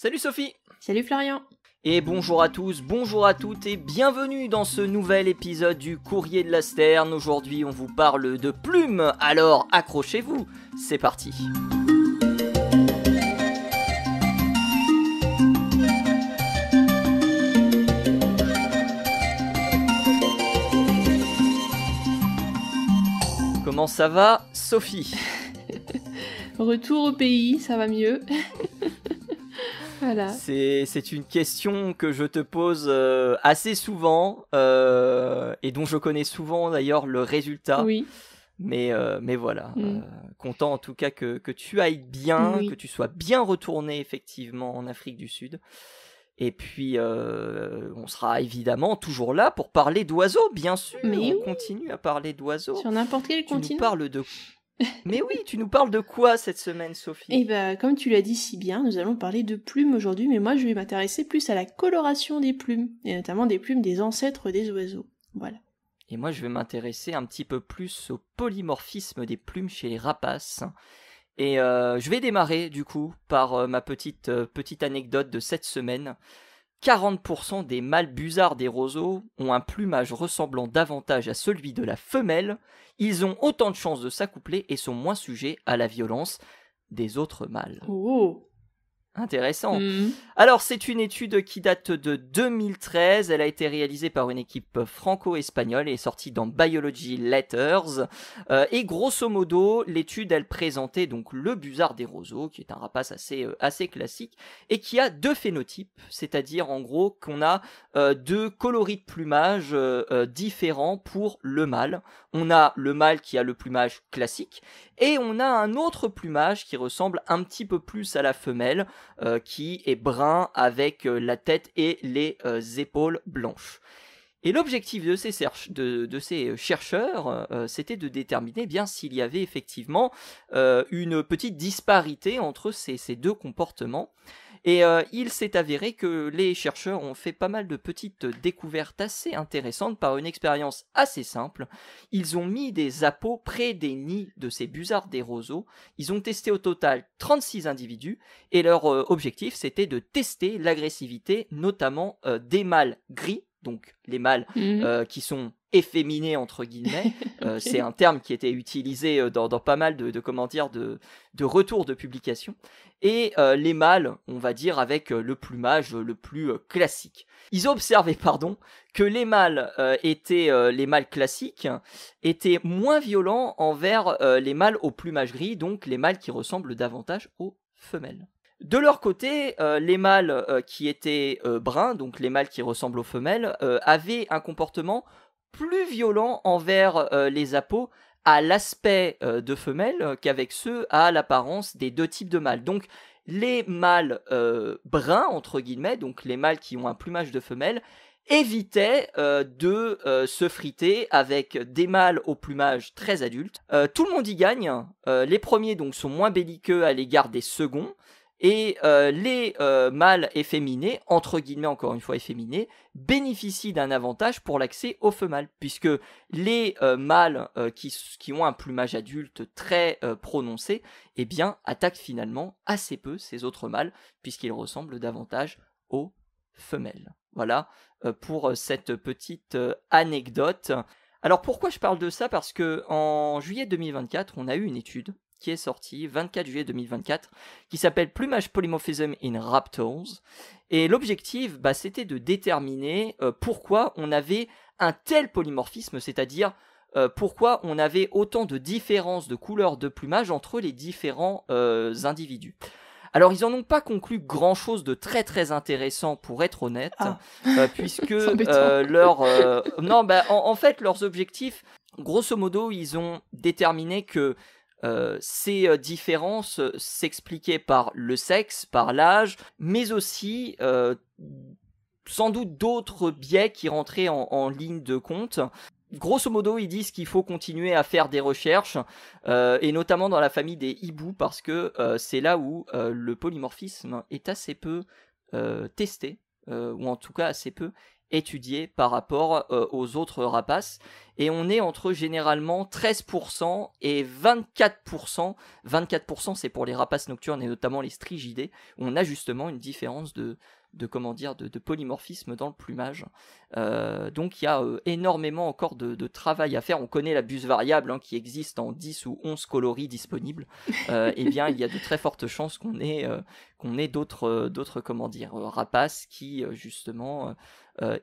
Salut Sophie. Salut Florian. Et bonjour à tous, bonjour à toutes et bienvenue dans ce nouvel épisode du Courrier de la Sterne. Aujourd'hui on vous parle de plumes, alors accrochez-vous, c'est parti. Comment ça va, Sophie? Retour au pays, ça va mieux. Voilà. C'est une question que je te pose assez souvent et dont je connais souvent d'ailleurs le résultat. Oui. Mais voilà, content en tout cas que tu ailles bien, Oui. que tu sois bien retourné effectivement en Afrique du Sud. Et puis on sera évidemment toujours là pour parler d'oiseaux, bien sûr. Mais on continue à parler d'oiseaux. Sur n'importe quel Tu nous continent. parles de... Mais oui, tu nous parles de quoi cette semaine, Sophie? Et bah, comme tu l'as dit si bien, nous allons parler de plumes aujourd'hui, mais moi je vais m'intéresser plus à la coloration des plumes, et notamment des plumes des ancêtres des oiseaux. Voilà. Et moi, je vais m'intéresser un petit peu plus au polymorphisme des plumes chez les rapaces. Et je vais démarrer, du coup, par ma petite anecdote de cette semaine. 40% des mâles busards des roseaux ont un plumage ressemblant davantage à celui de la femelle. Ils ont autant de chances de s'accoupler et sont moins sujets à la violence des autres mâles. Oh. Intéressant. Alors, c'est une étude qui date de 2013. Elle a été réalisée par une équipe franco-espagnole et est sortie dans Biology Letters. Et grosso modo, l'étude, elle présentait donc le busard des roseaux, qui est un rapace assez classique, et qui a deux phénotypes, c'est-à-dire en gros qu'on a deux coloris de plumage différents pour le mâle. On a le mâle qui a le plumage classique, et on a un autre plumage qui ressemble un petit peu plus à la femelle, qui est brun avec la tête et les épaules blanches. Et l'objectif de ces chercheurs, c'était de déterminer bien s'il y avait effectivement une petite disparité entre ces deux comportements. Et il s'est avéré que les chercheurs ont fait pas mal de petites découvertes assez intéressantes par une expérience assez simple. Ils ont mis des appos près des nids de ces busards des roseaux. Ils ont testé au total 36 individus et leur objectif c'était de tester l'agressivité notamment des mâles gris, donc les mâles qui sont efféminés entre guillemets. Okay. C'est un terme qui était utilisé dans pas mal de retours de publications. Et les mâles, on va dire, avec le plumage le plus classique. Ils ont observé, que les mâles les mâles classiques étaient moins violents envers les mâles au plumage gris, donc les mâles qui ressemblent davantage aux femelles. De leur côté, les mâles qui étaient bruns, donc les mâles qui ressemblent aux femelles, avaient un comportement plus violent envers les apos à l'aspect de femelles qu'avec ceux à l'apparence des deux types de mâles. Donc les mâles bruns, entre guillemets, donc les mâles qui ont un plumage de femelle, évitaient de se friter avec des mâles au plumage très adulte. Tout le monde y gagne. Les premiers donc sont moins belliqueux à l'égard des seconds. Et les mâles efféminés, entre guillemets encore une fois efféminés, bénéficient d'un avantage pour l'accès aux femelles, puisque les mâles qui ont un plumage adulte très prononcé, eh bien, attaquent finalement assez peu ces autres mâles, puisqu'ils ressemblent davantage aux femelles. Voilà pour cette petite anecdote. Alors pourquoi je parle de ça? Parce que en juillet 2024, on a eu une étude qui est sorti 24 juillet 2024, qui s'appelle Plumage Polymorphism in Raptors. Et l'objectif, c'était de déterminer pourquoi on avait un tel polymorphisme, c'est-à-dire pourquoi on avait autant de différences de couleurs de plumage entre les différents individus. Alors ils en ont pas conclu grand chose de très très intéressant pour être honnête, puisque en fait leurs objectifs, grosso modo, ils ont déterminé que ces différences s'expliquaient par le sexe, par l'âge, mais aussi sans doute d'autres biais qui rentraient en ligne de compte. Grosso modo, ils disent qu'il faut continuer à faire des recherches, et notamment dans la famille des hiboux, parce que c'est là où le polymorphisme est assez peu testé, ou en tout cas assez peu étudiés par rapport aux autres rapaces. Et on est entre généralement 13% et 24%. 24% c'est pour les rapaces nocturnes et notamment les strigidés, où on a justement une différence de polymorphisme dans le plumage. Donc il y a énormément encore de travail à faire. On connaît la buse variable qui existe en 10 ou 11 coloris disponibles. Eh bien il y a de très fortes chances qu'on ait d'autres rapaces qui justement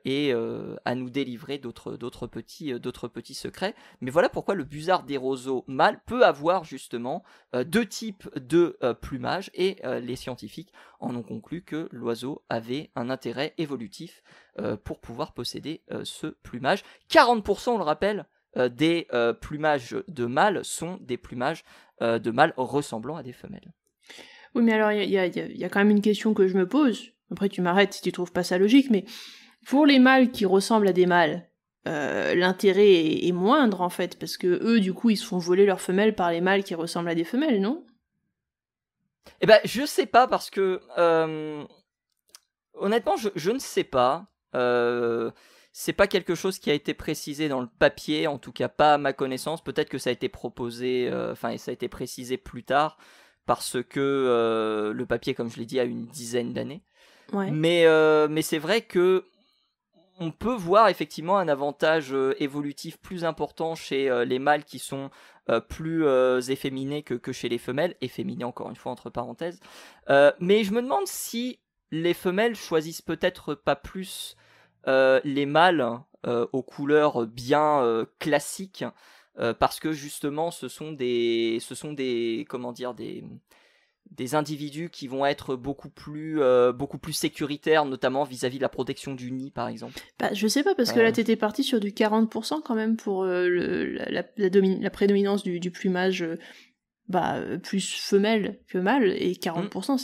aient à nous délivrer d'autres petits secrets. Mais voilà pourquoi le busard des roseaux mâle peut avoir justement deux types de plumage, et les scientifiques en ont conclu que l'oiseau avait un intérêt évolutif pour pouvoir posséder ce plumage. 40%, on le rappelle, des plumages de mâles sont des plumages de mâles ressemblant à des femelles. Oui, mais alors il y a quand même une question que je me pose. Après, tu m'arrêtes si tu trouves pas ça logique, mais pour les mâles qui ressemblent à des mâles, l'intérêt est moindre en fait, parce que eux, du coup, ils se font voler leurs femelles par les mâles qui ressemblent à des femelles, non ? Eh ben, je sais pas, parce que honnêtement, je ne sais pas. C'est pas quelque chose qui a été précisé dans le papier, en tout cas pas à ma connaissance. Peut-être que ça a été proposé, ça a été précisé plus tard, parce que le papier, comme je l'ai dit, a une dizaine d'années. Ouais. Mais c'est vrai que on peut voir effectivement un avantage évolutif plus important chez les mâles qui sont plus efféminés que chez les femelles, efféminés encore une fois entre parenthèses. Mais je me demande si les femelles choisissent peut-être pas plus les mâles aux couleurs bien classiques, parce que justement ce sont des individus qui vont être beaucoup plus sécuritaires, notamment vis-à-vis de la protection du nid, par exemple. Bah, je sais pas, parce que là, t'étais parti sur du 40% quand même pour la prédominance du plumage plus femelle que mâle, et 40%,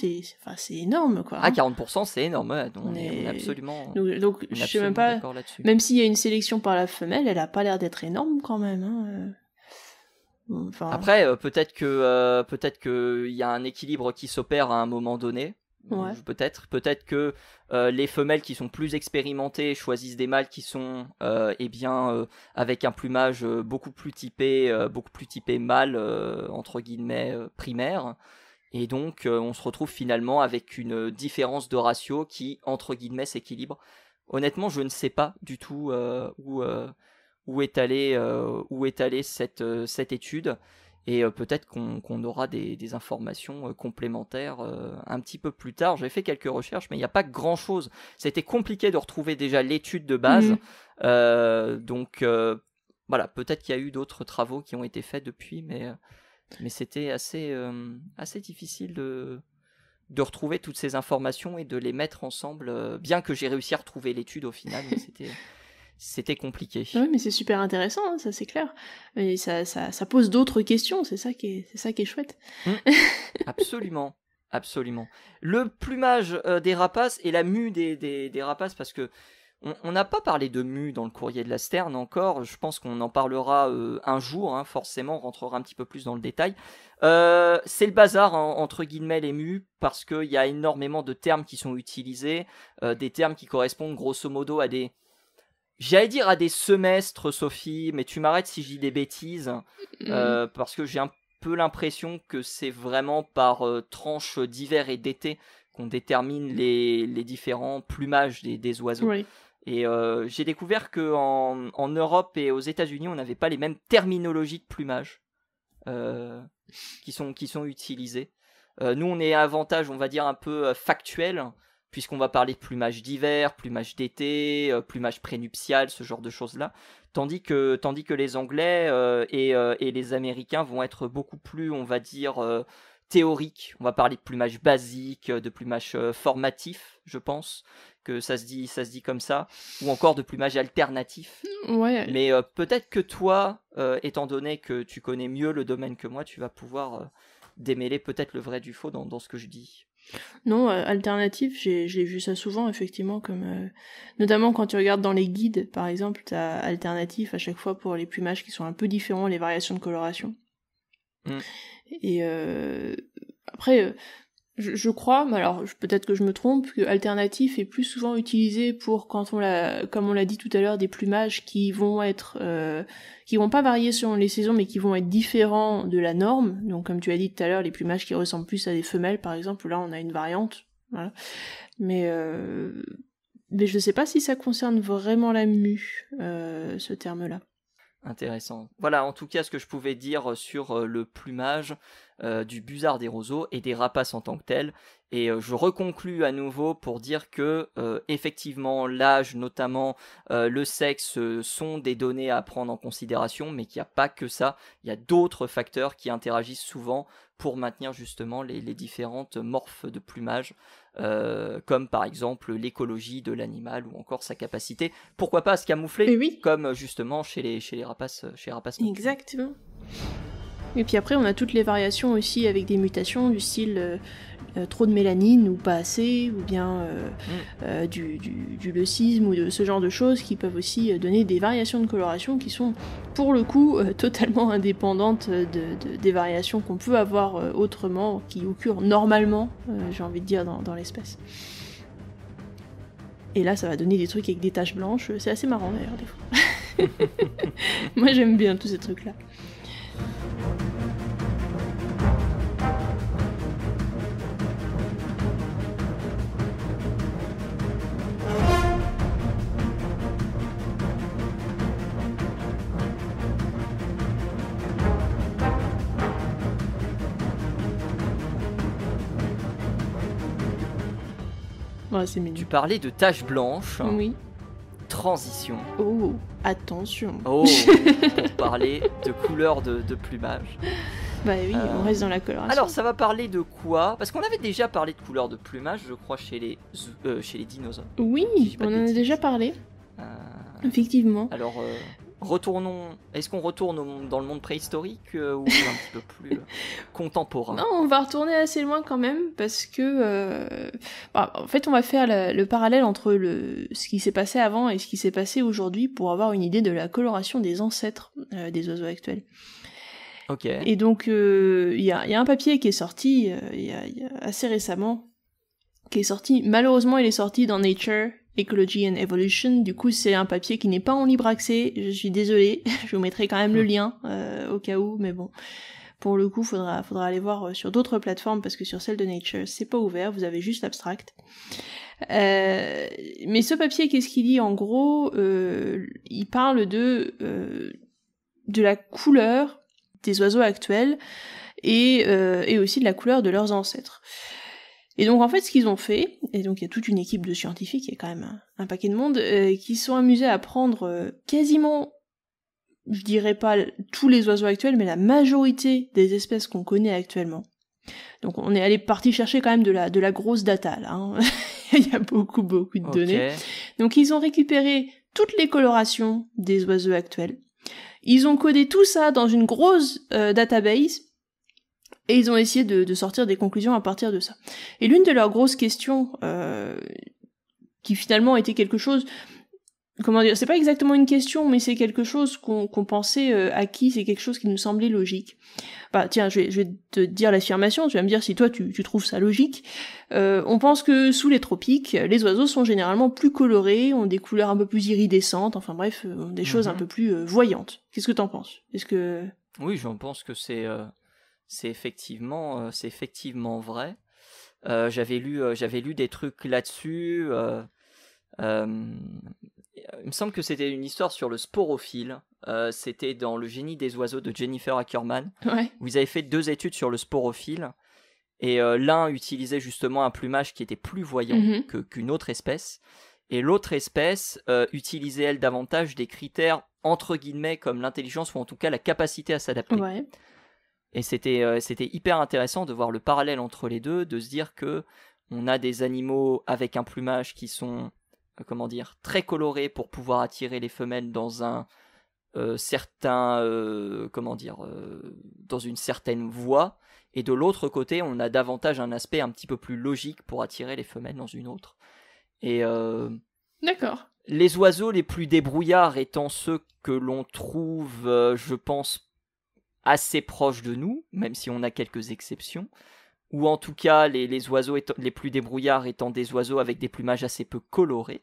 c'est énorme, quoi. Ah, 40%, c'est énorme, ouais. On est absolument, donc je sais même pas, d'accord là-dessus. même s'il y a une sélection par la femelle, elle a pas l'air d'être énorme quand même, hein. Enfin... Après, peut-être que il y a un équilibre qui s'opère à un moment donné. Ouais. Peut-être que les femelles qui sont plus expérimentées choisissent des mâles qui sont avec un plumage beaucoup plus typé mâle entre guillemets primaire, et donc on se retrouve finalement avec une différence de ratio qui entre guillemets s'équilibre. Honnêtement, je ne sais pas du tout où est allée cette étude, et peut-être qu'on aura des informations complémentaires un petit peu plus tard. J'ai fait quelques recherches, mais il n'y a pas grand-chose. C'était compliqué de retrouver déjà l'étude de base, donc voilà, peut-être qu'il y a eu d'autres travaux qui ont été faits depuis, mais c'était assez difficile de retrouver toutes ces informations et de les mettre ensemble, bien que j'ai réussi à retrouver l'étude au final, mais c'était compliqué. Oui, mais c'est super intéressant, hein, ça c'est clair. Et ça pose d'autres questions, c'est ça qui est chouette. Absolument, absolument. Le plumage des rapaces et la mue des rapaces, parce que on n'a pas parlé de mue dans le courrier de la Sterne encore. Je pense qu'on en parlera un jour, hein, forcément, on rentrera un petit peu plus dans le détail. C'est le bazar, hein, entre guillemets, les mues, parce qu'il y a énormément de termes qui sont utilisés, des termes qui correspondent grosso modo à des... J'allais dire à des semestres, Sophie, mais tu m'arrêtes si je dis des bêtises, parce que j'ai un peu l'impression que c'est vraiment par tranches d'hiver et d'été qu'on détermine les différents plumages des oiseaux. Oui. Et j'ai découvert qu'en Europe et aux États-Unis, on n'avait pas les mêmes terminologies de plumage qui sont utilisées. Nous, on est à avantage, on va dire, un peu factuel, puisqu'on va parler de plumage d'hiver, plumage d'été, plumage prénuptial, ce genre de choses-là. Tandis que les Anglais et les Américains vont être beaucoup plus, on va dire, théoriques. On va parler de plumage basique, de plumage formatif, je pense que ça se dit comme ça, ou encore de plumage alternatif. Ouais. Mais peut-être que toi, étant donné que tu connais mieux le domaine que moi, tu vas pouvoir démêler peut-être le vrai du faux dans ce que je dis. Non, alternatif, j'ai vu ça souvent, effectivement, comme notamment quand tu regardes dans les guides, par exemple, t'as alternatif à chaque fois pour les plumages qui sont un peu différents, les variations de coloration. Et après, Je crois, mais alors peut-être que je me trompe, que alternatif est plus souvent utilisé pour quand comme on l'a dit tout à l'heure, des plumages qui vont pas varier selon les saisons, mais qui vont être différents de la norme. Donc comme tu as dit tout à l'heure, les plumages qui ressemblent plus à des femelles, par exemple, là on a une variante, voilà. Mais je sais pas si ça concerne vraiment la mue, ce terme-là. Intéressant. Voilà, en tout cas, ce que je pouvais dire sur le plumage du busard des roseaux et des rapaces en tant que tels. Et je reconclus à nouveau pour dire que, effectivement, l'âge, notamment le sexe, sont des données à prendre en considération, mais qu'il n'y a pas que ça. Il y a d'autres facteurs qui interagissent souvent pour maintenir justement les différentes morphes de plumage, comme par exemple l'écologie de l'animal ou encore sa capacité, pourquoi pas à se camoufler, oui. comme justement chez les rapaces. Exactement. Et puis après, on a toutes les variations aussi avec des mutations du style trop de mélanine ou pas assez, ou bien du leucisme ou de ce genre de choses qui peuvent aussi donner des variations de coloration qui sont pour le coup totalement indépendantes des variations qu'on peut avoir autrement, qui occurrent normalement, j'ai envie de dire, dans l'espèce. Et là, ça va donner des trucs avec des taches blanches, c'est assez marrant d'ailleurs des fois. Moi j'aime bien tous ces trucs-là. Ouais, c'est mignon. Tu parlais de taches blanches. Oui. Transition. Oh, attention. Oh, pour parler de couleurs de plumage. Bah oui, on reste dans la coloration. Alors, ça va parler de quoi? Parce qu'on avait déjà parlé de couleurs de plumage, je crois, chez les dinosaures. Oui, on en a déjà parlé. Effectivement. Alors, retournons. Est-ce qu'on retourne dans le monde préhistorique ou un petit peu plus contemporain? Non, on va retourner assez loin quand même parce que en fait on va faire le parallèle entre ce qui s'est passé avant et ce qui s'est passé aujourd'hui pour avoir une idée de la coloration des ancêtres des oiseaux actuels. Ok. Et donc il y a un papier qui est sorti il y a assez récemment, qui est sorti. Malheureusement, il est sorti dans Nature Ecology and Evolution. Du coup, c'est un papier qui n'est pas en libre accès. Je suis désolée. Je vous mettrai quand même le lien au cas où, mais bon. Pour le coup, faudra aller voir sur d'autres plateformes parce que sur celle de Nature, c'est pas ouvert. Vous avez juste l'abstract. Mais ce papier, qu'est-ce qu'il dit en gros? Il parle de la couleur des oiseaux actuels et aussi de la couleur de leurs ancêtres. Et donc en fait ce qu'ils ont fait, et donc il y a toute une équipe de scientifiques, il y a quand même un paquet de monde, qui sont amusés à prendre quasiment, je dirais pas tous les oiseaux actuels, mais la majorité des espèces qu'on connaît actuellement. Donc on est allé parti chercher quand même de la grosse data là, hein. Il y a beaucoup de données. Donc ils ont récupéré toutes les colorations des oiseaux actuels. Ils ont codé tout ça dans une grosse database. Et ils ont essayé de sortir des conclusions à partir de ça. Et l'une de leurs grosses questions, qui finalement était quelque chose, comment dire, c'est pas exactement une question, mais c'est quelque chose qu'on pensait acquis, c'est quelque chose qui nous semblait logique. Bah tiens, je vais te dire l'affirmation, tu vas me dire si toi tu trouves ça logique. On pense que sous les tropiques, les oiseaux sont généralement plus colorés, ont des couleurs un peu plus iridescentes, enfin bref, des choses un peu plus voyantes. Qu'est-ce que t'en penses? Est-ce que... Oui, j'en pense que c'est effectivement vrai. J'avais lu des trucs là-dessus. Il me semble que c'était une histoire sur le sporophile. C'était dans Le génie des oiseaux de Jennifer Ackerman. Ouais. Où ils avaient fait 2 études sur le sporophile. Et l'un utilisait justement un plumage qui était plus voyant qu'une autre espèce. Et l'autre espèce utilisait, elle, davantage des critères, entre guillemets, comme l'intelligence ou en tout cas la capacité à s'adapter. Ouais. Et c'était hyper intéressant de voir le parallèle entre les deux, de se dire que on a des animaux avec un plumage qui sont, très colorés pour pouvoir attirer les femelles dans un certain, dans une certaine voie, et de l'autre côté, on a davantage un aspect un petit peu plus logique pour attirer les femelles dans une autre. Et d'accord. Les oiseaux les plus débrouillards étant ceux que l'on trouve, je pense, assez proches de nous, même si on a quelques exceptions, ou en tout cas les oiseaux les plus débrouillards étant des oiseaux avec des plumages assez peu colorés,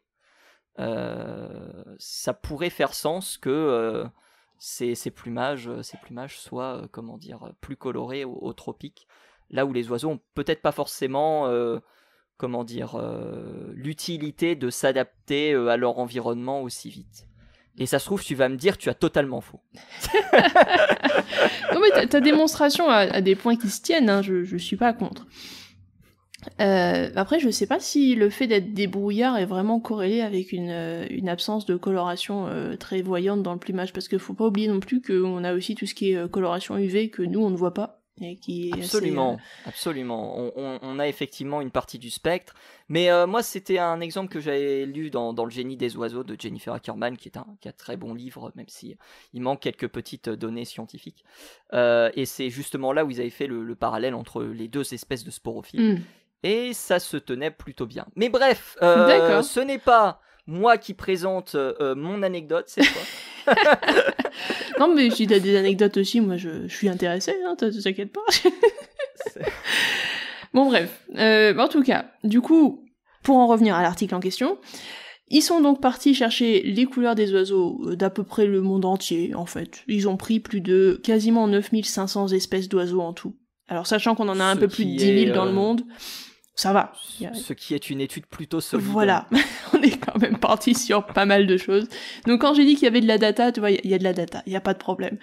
ça pourrait faire sens que ces plumages soient plus colorés aux tropiques, là où les oiseaux ont peut-être pas forcément l'utilité de s'adapter à leur environnement aussi vite. Et ça se trouve, tu vas me dire, tu as totalement faux. Non mais ta démonstration a des points qui se tiennent, hein, je suis pas contre. Après, je sais pas si le fait d'être débrouillard est vraiment corrélé avec une absence de coloration très voyante dans le plumage, parce qu'il faut pas oublier non plus qu'on a aussi tout ce qui est coloration UV que nous on ne voit pas. Et qui est absolument. On a effectivement une partie du spectre, mais moi c'était un exemple que j'avais lu dans Le génie des oiseaux de Jennifer Ackerman, qui est un très bon livre, même si il manque quelques petites données scientifiques. Et c'est justement là où ils avaient fait le parallèle entre les deux espèces de sporophiles. Et ça se tenait plutôt bien. Mais bref, ce n'est pas moi qui présente mon anecdote cette fois. Non mais si t'as des anecdotes aussi, moi je suis intéressée, hein, t'inquiète pas. Bon bref, en tout cas, du coup, pour en revenir à l'article en question, ils sont donc partis chercher les couleurs des oiseaux d'à peu près le monde entier, en fait. Ils ont pris plus de quasiment 9500 espèces d'oiseaux en tout. Alors sachant qu'on en a un peu plus de 10 000 dans le monde, ça va. Ce qui est une étude plutôt solide. Voilà, on est quand même parti sur pas mal de choses. Donc quand j'ai dit qu'il y avait de la data, tu vois, il y a de la data, il y a pas de problème.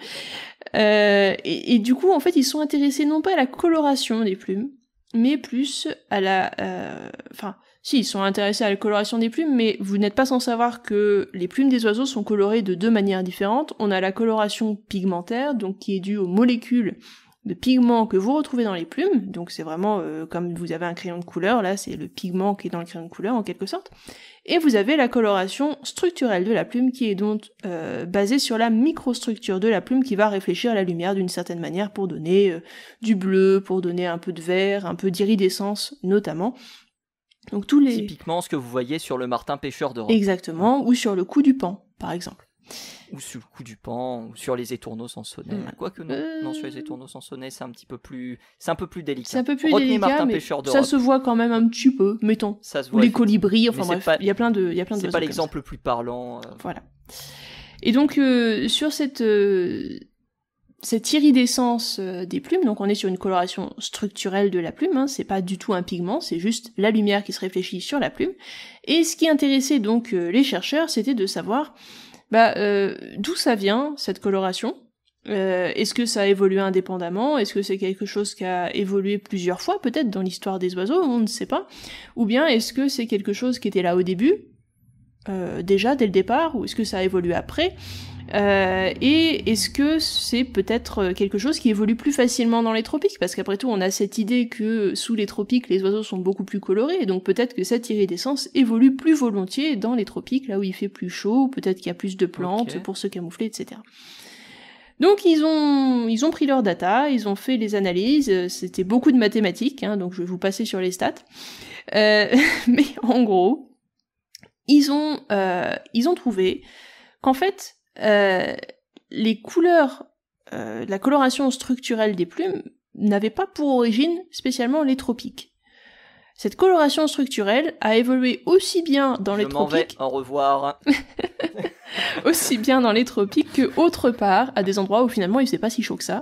Et du coup, en fait, ils sont intéressés non pas à la coloration des plumes, mais plus à la... si, ils sont intéressés à la coloration des plumes, mais vous n'êtes pas sans savoir que les plumes des oiseaux sont colorées de deux manières différentes. On a la coloration pigmentaire, donc qui est due aux molécules de pigments que vous retrouvez dans les plumes, donc c'est vraiment comme vous avez un crayon de couleur, là c'est le pigment qui est dans le crayon de couleur en quelque sorte, et vous avez la coloration structurelle de la plume qui est donc basée sur la microstructure de la plume qui va réfléchir la lumière d'une certaine manière pour donner du bleu, pour donner un peu de vert, un peu d'iridescence notamment. Donc tous les... Typiquement ce que vous voyez sur le martin pêcheur d'Europe. Exactement, ou sur le cou du paon par exemple. Ou sur le coup du paon, ou sur les étourneaux sans sonnet. Quoique non, sur les étourneaux sans sonnet, c'est un peu plus délicat. C'est un peu plus délicat, Martin mais Pêcheur d'Europe. Ça se voit quand même un petit peu, mettons. Ça se voit, ou les colibris, enfin bref, pas, il y a plein de c'est pas l'exemple le plus parlant. Voilà. Et donc, sur cette iridescence des plumes, donc on est sur une coloration structurelle de la plume, hein, c'est pas du tout un pigment, c'est juste la lumière qui se réfléchit sur la plume. Et ce qui intéressait donc les chercheurs, c'était de savoir d'où ça vient, cette coloration. Est-ce que ça a évolué indépendamment? Est-ce que c'est quelque chose qui a évolué plusieurs fois, peut-être, dans l'histoire des oiseaux? On ne sait pas. Ou bien, est-ce que c'est quelque chose qui était là au début, déjà, dès le départ? Ou est-ce que ça a évolué après? Et est-ce que c'est peut-être quelque chose qui évolue plus facilement dans les tropiques? Parce qu'après tout, on a cette idée que sous les tropiques, les oiseaux sont beaucoup plus colorés, et donc peut-être que cette iridescence évolue plus volontiers dans les tropiques, là où il fait plus chaud, peut-être qu'il y a plus de plantes pour se camoufler, etc. Donc ils ont pris leurs data, ils ont fait les analyses, c'était beaucoup de mathématiques, hein, donc je vais vous passer sur les stats. Mais en gros, ils ont trouvé qu'en fait, les couleurs, la coloration structurelle des plumes n'avaient pas pour origine spécialement les tropiques. Cette coloration structurelle a évolué aussi bien dans les tropiques... Au revoir. aussi bien dans les tropiques que autre part, à des endroits où finalement il faisait pas si chaud que ça.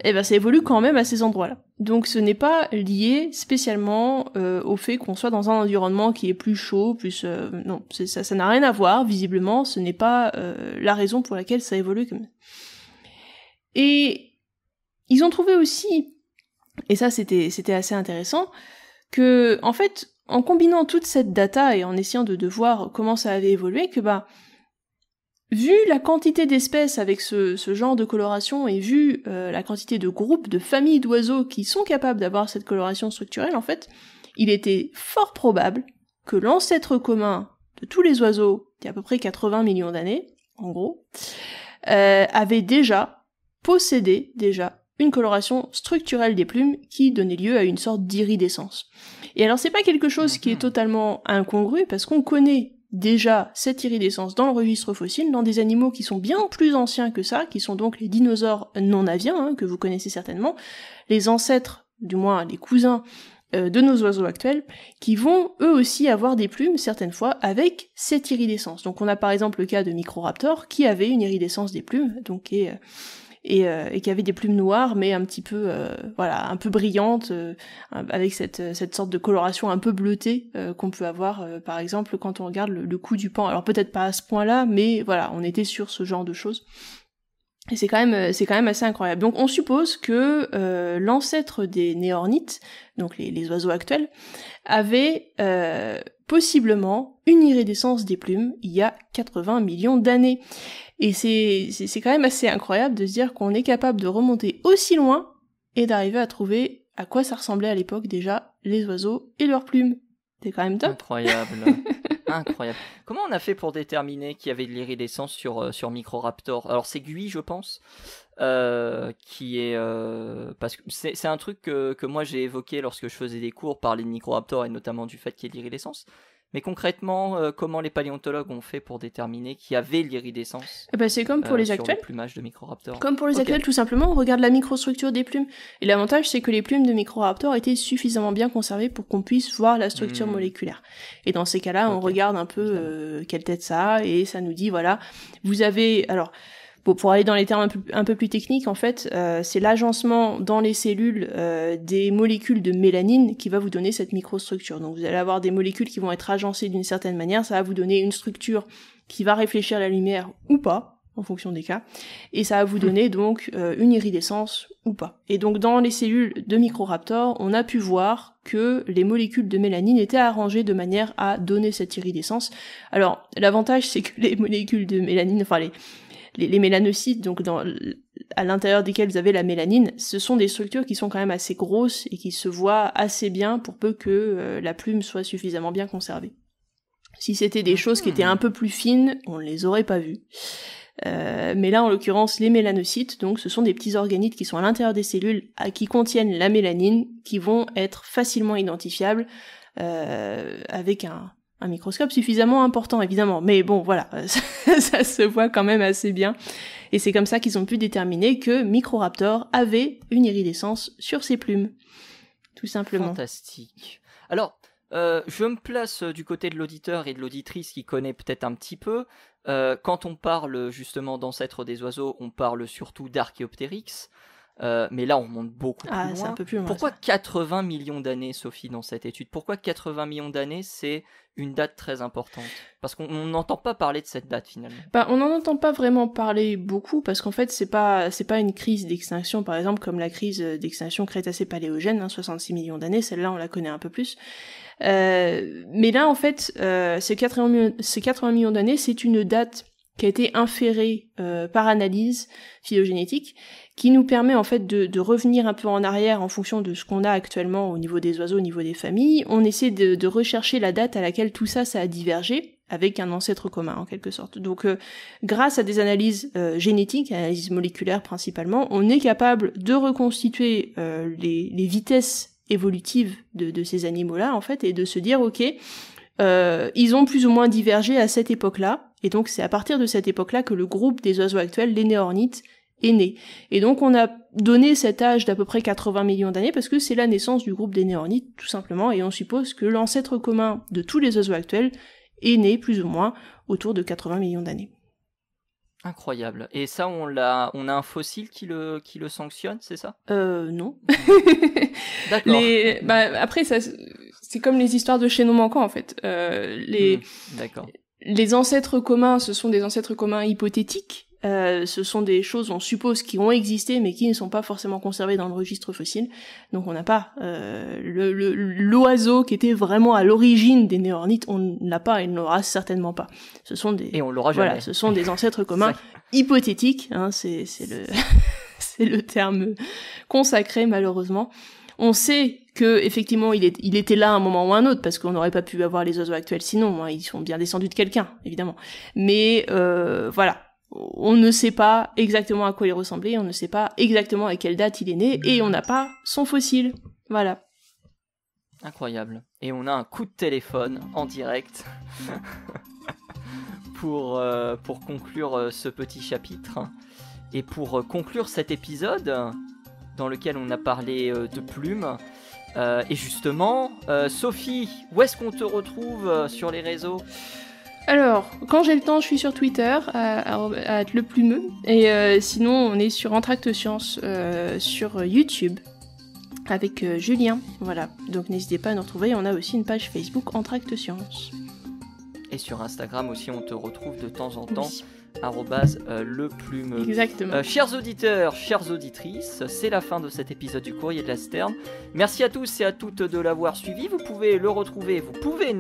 Et ben ça évolue quand même à ces endroits-là. Donc ce n'est pas lié spécialement au fait qu'on soit dans un environnement qui est plus chaud, plus... non, ça n'a rien à voir, visiblement, ce n'est pas la raison pour laquelle ça évolue comme ça. Et ils ont trouvé aussi, et ça c'était assez intéressant, que en fait, en combinant toute cette data et en essayant de voir comment ça avait évolué, que vu la quantité d'espèces avec ce genre de coloration et vu la quantité de groupes, de familles d'oiseaux qui sont capables d'avoir cette coloration structurelle, en fait, il était fort probable que l'ancêtre commun de tous les oiseaux, qui a à peu près 80 millions d'années, en gros, avait possédé une coloration structurelle des plumes qui donnait lieu à une sorte d'iridescence. Et alors c'est pas quelque chose qui est totalement incongru, parce qu'on connaît déjà cette iridescence dans le registre fossile, dans des animaux qui sont bien plus anciens que ça, qui sont donc les dinosaures non aviens, hein, que vous connaissez certainement, les ancêtres du moins les cousins de nos oiseaux actuels, qui vont eux aussi avoir des plumes certaines fois avec cette iridescence. Donc on a par exemple le cas de Microraptor qui avait une iridescence des plumes, donc et qui avait des plumes noires mais un petit peu un peu brillantes avec cette sorte de coloration un peu bleutée qu'on peut avoir par exemple quand on regarde le cou du paon. Alors peut-être pas à ce point-là, mais voilà, on était sur ce genre de choses. Et c'est quand même assez incroyable. Donc on suppose que l'ancêtre des néornites, donc les oiseaux actuels, avait possiblement une iridescence des plumes il y a 80 millions d'années. Et c'est quand même assez incroyable de se dire qu'on est capable de remonter aussi loin et d'arriver à trouver à quoi ça ressemblait à l'époque déjà les oiseaux et leurs plumes. C'est quand même top. Incroyable. Incroyable. Comment on a fait pour déterminer qu'il y avait de l'iridescence sur Microraptor? Alors c'est Gui, je pense, qui est... parce que c'est un truc que moi j'ai évoqué lorsque je faisais des cours, parler de Microraptor et notamment du fait qu'il y ait de l'iridescence. Mais concrètement, comment les paléontologues ont fait pour déterminer qu'il y avait de l'iridescence c'est comme pour les actuels. Sur le plumage de Microraptor. Comme pour les actuels, tout simplement, on regarde la microstructure des plumes. Et l'avantage, c'est que les plumes de Microraptor étaient suffisamment bien conservées pour qu'on puisse voir la structure moléculaire. Et dans ces cas-là, on regarde un peu quelle tête ça a, et ça nous dit, voilà, vous avez... Alors, pour aller dans les termes un peu plus techniques, en fait, c'est l'agencement dans les cellules des molécules de mélanine qui va vous donner cette microstructure. Donc vous allez avoir des molécules qui vont être agencées d'une certaine manière, ça va vous donner une structure qui va réfléchir la lumière ou pas, en fonction des cas, et ça va vous donner donc une iridescence ou pas. Et donc dans les cellules de Microraptor, on a pu voir que les molécules de mélanine étaient arrangées de manière à donner cette iridescence. Alors l'avantage, c'est que les molécules de mélanine, enfin les mélanocytes, donc à l'intérieur desquels vous avez la mélanine, ce sont des structures qui sont quand même assez grosses et qui se voient assez bien pour peu que la plume soit suffisamment bien conservée. Si c'était des choses qui étaient un peu plus fines, on ne les aurait pas vues. Mais là, en l'occurrence, les mélanocytes, donc ce sont des petits organites qui sont à l'intérieur des cellules qui contiennent la mélanine, qui vont être facilement identifiables avec un microscope suffisamment important, évidemment. Mais bon, voilà, ça se voit quand même assez bien. Et c'est comme ça qu'ils ont pu déterminer que Microraptor avait une iridescence sur ses plumes. Tout simplement. Fantastique. Alors, je me place du côté de l'auditeur et de l'auditrice qui connaît peut-être un petit peu. Quand on parle justement d'ancêtres des oiseaux, on parle surtout d'Archéoptérix. Mais là, on monte beaucoup plus loin. C'est un peu plus loin. Pourquoi 80 millions d'années, Sophie, dans cette étude? Pourquoi 80 millions d'années, c'est une date très importante? Parce qu'on n'entend pas parler de cette date, finalement. On n'en entend pas vraiment parler beaucoup, parce qu'en fait, c'est pas une crise d'extinction, par exemple, comme la crise d'extinction Crétacé-Paléogène, 66 millions d'années, celle-là, on la connaît un peu plus. Mais là, en fait, ces 80 millions d'années, c'est une date qui a été inférée par analyse phylogénétique, qui nous permet en fait de revenir un peu en arrière en fonction de ce qu'on a actuellement au niveau des oiseaux, au niveau des familles. On essaie de rechercher la date à laquelle tout ça a divergé, avec un ancêtre commun en quelque sorte. Donc grâce à des analyses génétiques, analyses moléculaires principalement, on est capable de reconstituer les vitesses évolutives de ces animaux-là en fait, et de se dire ok, ils ont plus ou moins divergé à cette époque-là, et donc c'est à partir de cette époque-là que le groupe des oiseaux actuels, les néornites, est né. Et donc on a donné cet âge d'à peu près 80 millions d'années parce que c'est la naissance du groupe des néornites, tout simplement, et on suppose que l'ancêtre commun de tous les oiseaux actuels est né plus ou moins autour de 80 millions d'années. Incroyable. Et ça, on a un fossile qui le sanctionne, c'est ça? Non. D'accord. Après, ça, c'est comme les histoires de chaînons manquants, en fait. D'accord. Les ancêtres communs, ce sont des ancêtres communs hypothétiques. Ce sont des choses, on suppose, qui ont existé, mais qui ne sont pas forcément conservées dans le registre fossile. Donc on n'a pas l'oiseau qui était vraiment à l'origine des néornites, on ne l'a pas et ne l'aura certainement pas. Ce sont des, et on l'aura jamais. Voilà, ce sont des ancêtres communs hypothétiques, c'est le terme consacré malheureusement. On sait que effectivement il était là à un moment ou à un autre, parce qu'on n'aurait pas pu avoir les oiseaux actuels sinon, ils sont bien descendus de quelqu'un, évidemment. Mais voilà. On ne sait pas exactement à quoi il ressemblait, on ne sait pas exactement à quelle date il est né, et on n'a pas son fossile. Voilà. Incroyable. Et on a un coup de téléphone en direct pour conclure ce petit chapitre. Et pour conclure cet épisode, dans lequel on a parlé de plumes. Et justement, Sophie, où est-ce qu'on te retrouve sur les réseaux ? Alors, quand j'ai le temps, je suis sur Twitter, à être le plumeux. Et sinon, on est sur Entracte Science, sur YouTube, avec Julien. Voilà, donc n'hésitez pas à nous retrouver. On a aussi une page Facebook Entracte Science. Et sur Instagram aussi, on te retrouve de temps en temps. Oui. @leplumeux. Exactement. Chers auditeurs, chères auditrices, c'est la fin de cet épisode du Courrier de la Sterne. Merci à tous et à toutes de l'avoir suivi. Vous pouvez nous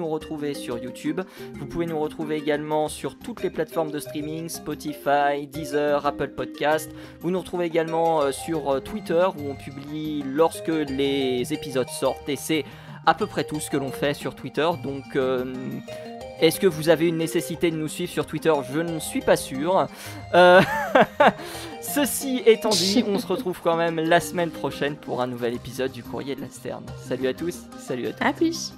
retrouver sur YouTube. Vous pouvez nous retrouver également sur toutes les plateformes de streaming, Spotify, Deezer, Apple Podcast. Vous nous retrouvez également sur Twitter où on publie lorsque les épisodes sortent, et c'est à peu près tout ce que l'on fait sur Twitter. Donc est-ce que vous avez une nécessité de nous suivre sur Twitter ? Je ne suis pas sûr. Ceci étant dit, on se retrouve quand même la semaine prochaine pour un nouvel épisode du Courrier de la Sterne. Salut à tous, salut à tous. À plus.